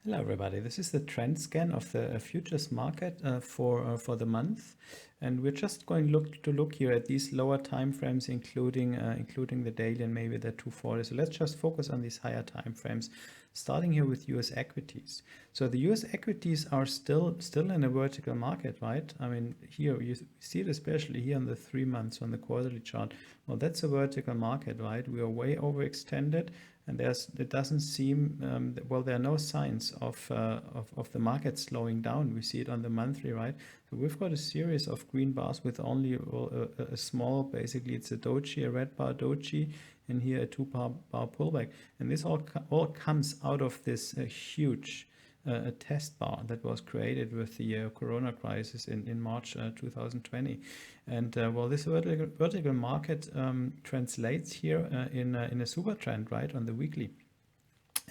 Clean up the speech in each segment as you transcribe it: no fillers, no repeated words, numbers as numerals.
Hello everybody, this is the trend scan of the futures market for the month, and we're just going to look here at these lower time frames, including the daily and maybe the 240. So let's just focus on these higher time frames, starting here with US equities. So the US equities are still in a vertical market, right? I mean, here you see it especially here on the 3 months on the quarterly chart. Well, that's a vertical market, right? We are way overextended. And it doesn't seem, well, there are no signs of the market slowing down. We see it on the monthly, right? So we've got a series of green bars with only a small, basically it's a doji, a red bar doji, and here a 2 bar pullback. And this all comes out of this huge a test bar that was created with the corona crisis in March 2020. And well, this vertical market translates here in a super trend, right, on the weekly.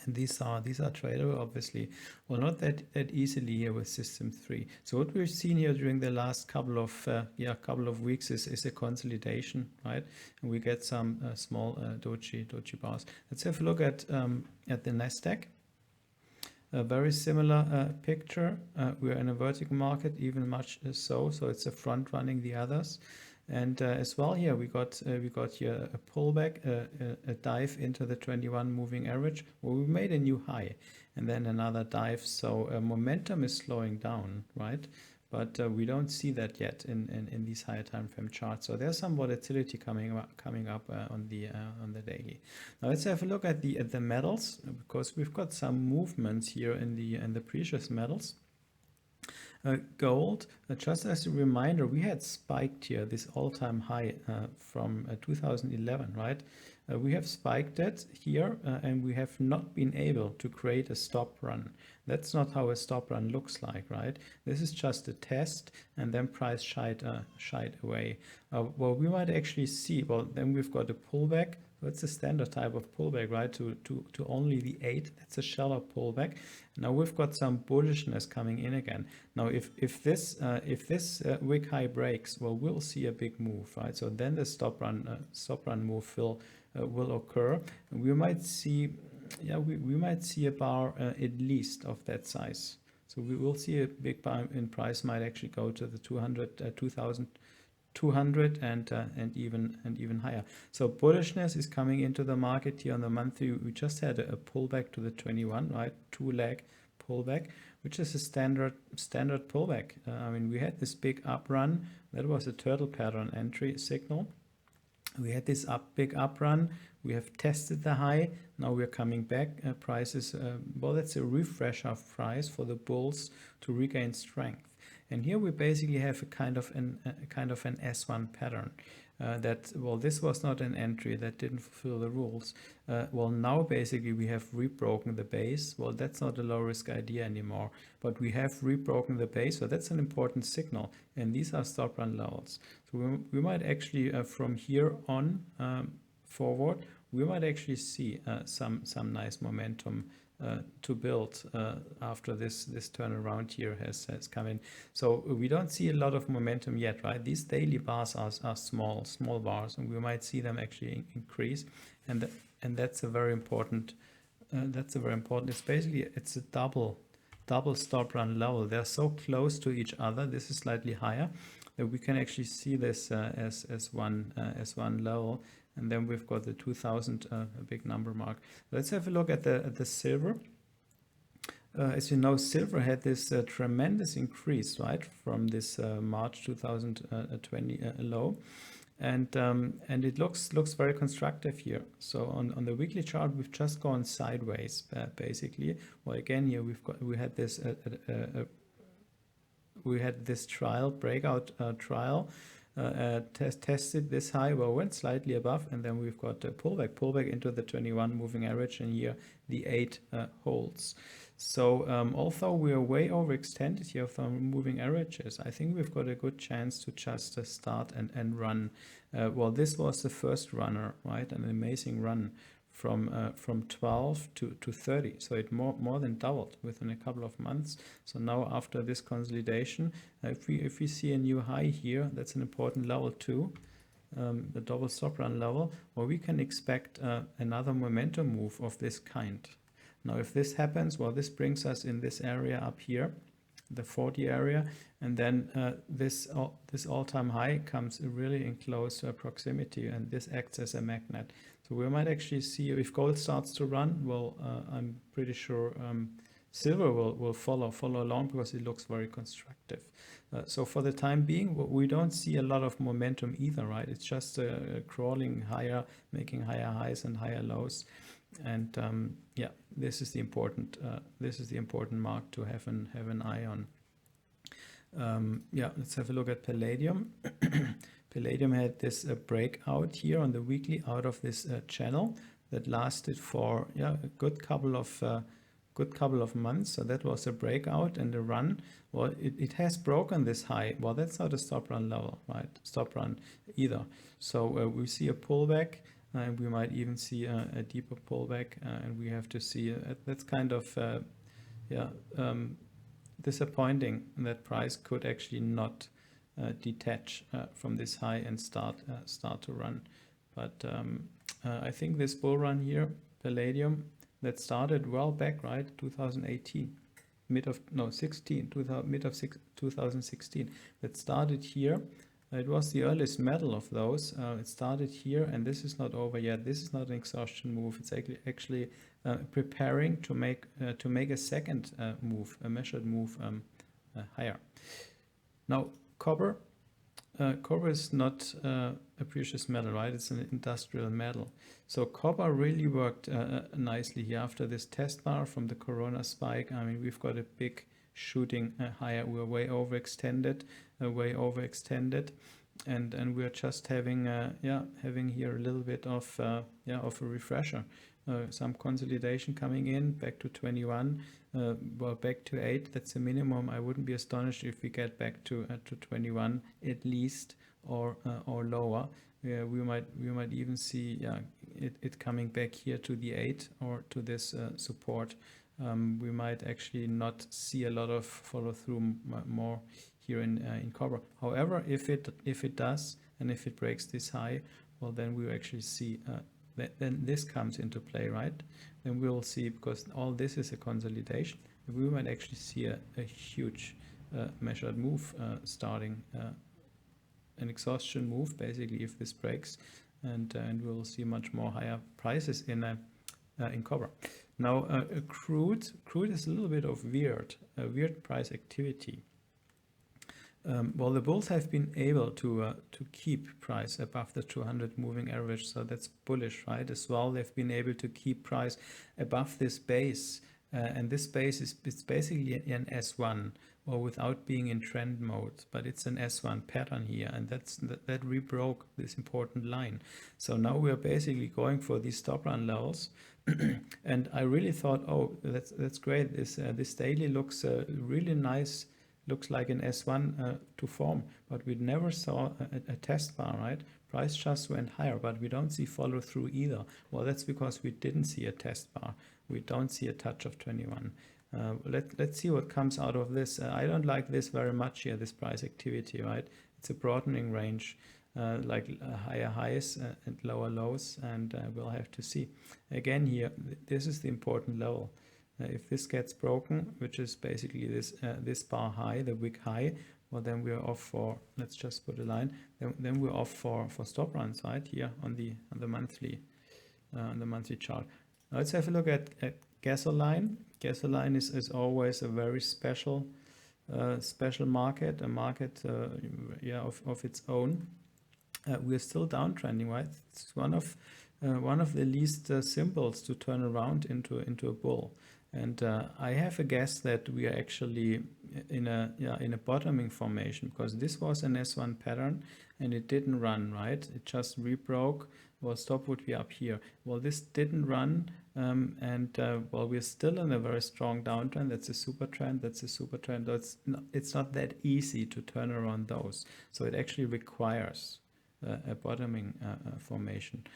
And these are tradable, obviously, well, not that easily here with system 3. So what we've seen here during the last couple of weeks is a consolidation, right? And we get some small doji bars. Let's have a look at the Nasdaq. A very similar picture. We're in a vertical market, even much so. So it's a front running the others. And as well here, we got here a pullback, a dive into the 21 moving average. Well, we made a new high and then another dive. So momentum is slowing down, right? But we don't see that yet in these higher time frame charts. So there's some volatility coming up on the daily. Now let's have a look at the metals, because we've got some movements here in the precious metals. Gold, just as a reminder, we had spiked here this all-time high from 2011, right? We have spiked it here and we have not been able to create a stop run. That's not how a stop run looks like, right? This is just a test and then price shied away. Well, we might actually see, well, then we've got a pullback. That's a standard type of pullback, right? To only the 8. That's a shallow pullback. Now we've got some bullishness coming in again. Now if this wick high breaks, well, we'll see a big move, right? So then the stop run move will occur. And we might see, we might see a bar at least of that size. So we will see a big bar in price might actually go to the 2,200 and even higher. So bullishness is coming into the market here on the monthly. We just had a pullback to the 21, right? 2-leg pullback, which is a standard pullback. I mean, we had this big up run. That was a turtle pattern entry signal. We had this big up run. We have tested the high. Now we're coming back. Prices, well, that's a refresh of price for the bulls to regain strength. And here we basically have a kind of an S1 pattern. That, well, this was not an entry that didn't fulfill the rules. Well, now basically we have rebroken the base. Well, that's not a low risk idea anymore, but we have rebroken the base. So that's an important signal. And these are stop run levels. So we might actually, from here on forward, we might actually see some nice momentum to build after this turnaround here has come in. So we don't see a lot of momentum yet, right? These daily bars are small bars, and we might see them actually increase, and that's a very important. It's basically it's a double stop run level. They're so close to each other. This is slightly higher, that we can actually see this as one level. And then we've got the 2000, a big number mark. Let's have a look at the silver. As you know, silver had this tremendous increase, right, from this March 2020 low, and it looks very constructive here. So on the weekly chart, we've just gone sideways, basically. Well, again here we had this breakout trial. Tested this high, well, went slightly above, and then we've got a pullback into the 21 moving average, and here the 8 holds. So although we are way overextended here from moving averages, I think we've got a good chance to just start and run. Well, this was the first runner, right? An amazing run from 12 to 30. So it more than doubled within a couple of months. So now after this consolidation, if we see a new high here, that's an important level too, the double stop run level, or we can expect another momentum move of this kind. Now if this happens, well, this brings us in this area up here, the 40 area, and then this all-time high comes really in close proximity, and this acts as a magnet. So we might actually see, if gold starts to run, well, I'm pretty sure silver will follow along, because it looks very constructive. So for the time being, we don't see a lot of momentum either, right? It's just crawling higher, making higher highs and higher lows. And yeah, this is the important mark to have an eye on. Yeah, let's have a look at palladium. Palladium had this breakout here on the weekly out of this channel that lasted for a good couple of months. So that was a breakout and a run. Well, it has broken this high. Well, that's not a stop run level, right? Stop run either. So we see a pullback. And we might even see a deeper pullback, and we have to see that's kind of disappointing that price could actually not detach from this high and start to run. But I think this bull run here, palladium, that started well back, right? 2018, mid of 2016. That started here. It was the earliest metal of those. It started here, and this is not over yet. This is not an exhaustion move. It's actually preparing to make a second move, a measured move higher. Now, copper. Copper is not a precious metal, right? It's an industrial metal. So copper really worked nicely here after this test bar from the Corona spike. I mean, we've got a big shooting higher. We're way overextended, and we're just having here a little bit of a refresher, some consolidation coming in back to 21, well, back to 8. That's the minimum. I wouldn't be astonished if we get back to 21 at least, or lower. We might even see it coming back here to the 8 or to this support. We might actually not see a lot of follow through more here in copper. However, if it does, and if it breaks this high, well, then we will actually see then this comes into play, right? Then we will see, because all this is a consolidation, we might actually see a huge measured move starting, an exhaustion move basically, if this breaks, and we'll see much more higher prices in copper. Now, crude is a little bit of weird price activity. Well, the bulls have been able to keep price above the 200 moving average, so that's bullish, right? As well, they've been able to keep price above this base, and this base is basically an S1, or without being in trend mode, but it's an S1 pattern here, and that rebroke this important line. So now we are basically going for these stop run levels. And I really thought, oh, that's great. This daily looks really nice. Looks like an S1 to form, but we never saw a test bar, right? Price just went higher, but we don't see follow through either. Well, that's because we didn't see a test bar. We don't see a touch of 21. Let's see what comes out of this. I don't like this very much here, this price activity, right? It's a broadening range, like higher highs and lower lows, and we'll have to see. Again here, this is the important level. If this gets broken, which is basically this bar high, the wick high, well, then we're off for, let's just put a line, then we're off for stop runs, right, here on the monthly chart. Now let's have a look at gasoline. Gasoline is always a very special market, a market of its own. We're still downtrending, right? It's one of the least symbols to turn around into a bull. And I have a guess that we are actually in a bottoming formation, because this was an S1 pattern and it didn't run, right? It just rebroke. Well, stop would be up here. Well, this didn't run, well, we're still in a very strong downtrend. That's a super trend. It's not that easy to turn around those. So it actually requires a bottoming formation.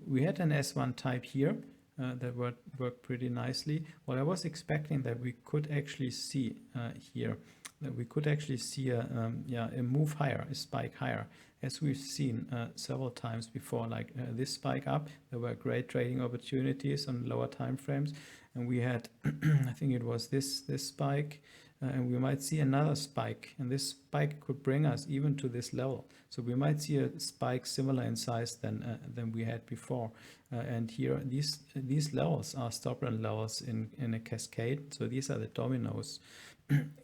We had an S1 type here. That worked pretty nicely. Well, I was expecting that we could actually see here we could actually see a move higher, a spike higher, as we've seen several times before. Like this spike up, there were great trading opportunities on lower time frames, and we had I think it was this spike, and we might see another spike, and this spike could bring us even to this level. So we might see a spike similar in size than we had before. And here these levels are stop run levels in a cascade. So these are the dominoes,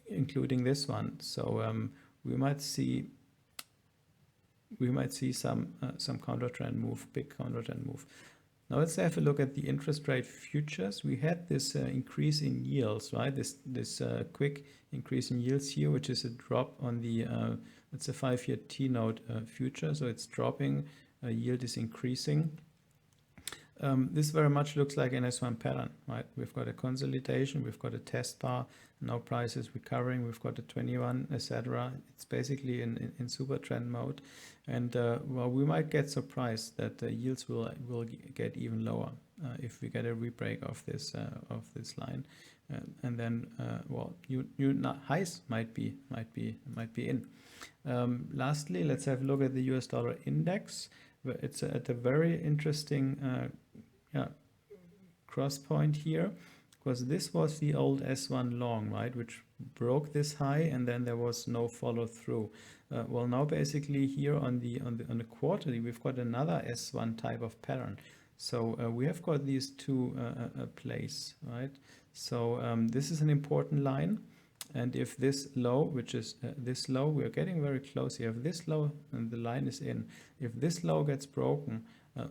including this one. So we might see some counter trend move, big counter trend move. Now let's have a look at the interest rate futures. We had this increase in yields, right? This quick increase in yields here, which is a drop on the it's a 5-year T-note future. So it's dropping, yield is increasing. This very much looks like an S1 pattern, right? We've got a consolidation, we've got a test bar, now price is recovering, we've got a 21, etc. It's basically in super trend mode, and well, we might get surprised that the yields will get even lower if we get a rebreak of this line, and then well, new highs might be in. Lastly, let's have a look at the US dollar index. It's at a very interesting cross point here, because this was the old S1 long, right, which broke this high, and then there was no follow through. Well, now basically here on the quarterly, we've got another S1 type of pattern. So we have got these two plays, right? So this is an important line. And if this low, which is this low, we're getting very close here. If this low, and the line is in, if this low gets broken,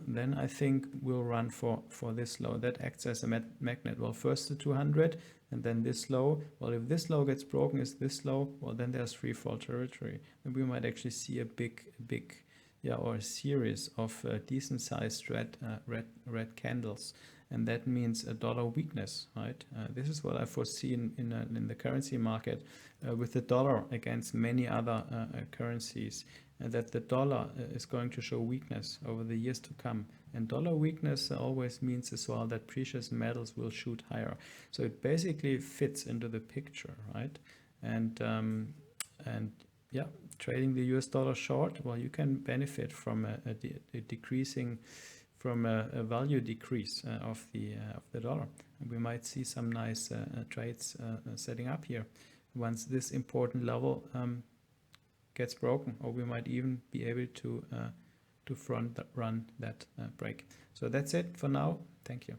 then I think we'll run for this low. That acts as a magnet. Well, first the 200, and then this low. Well, if this low gets broken, is this low? Well, then there's free fall territory. And we might actually see a big, or a series of decent sized red candles. And that means a dollar weakness, right? This is what I foresee in the currency market with the dollar against many other currencies, that the dollar is going to show weakness over the years to come. And dollar weakness always means as well that precious metals will shoot higher. So it basically fits into the picture, right? And yeah, trading the US dollar short, well, you can benefit from a decreasing, from a value decrease of the dollar. And we might see some nice trades setting up here once this important level gets broken, or we might even be able to run that break. So that's it for now. Thank you.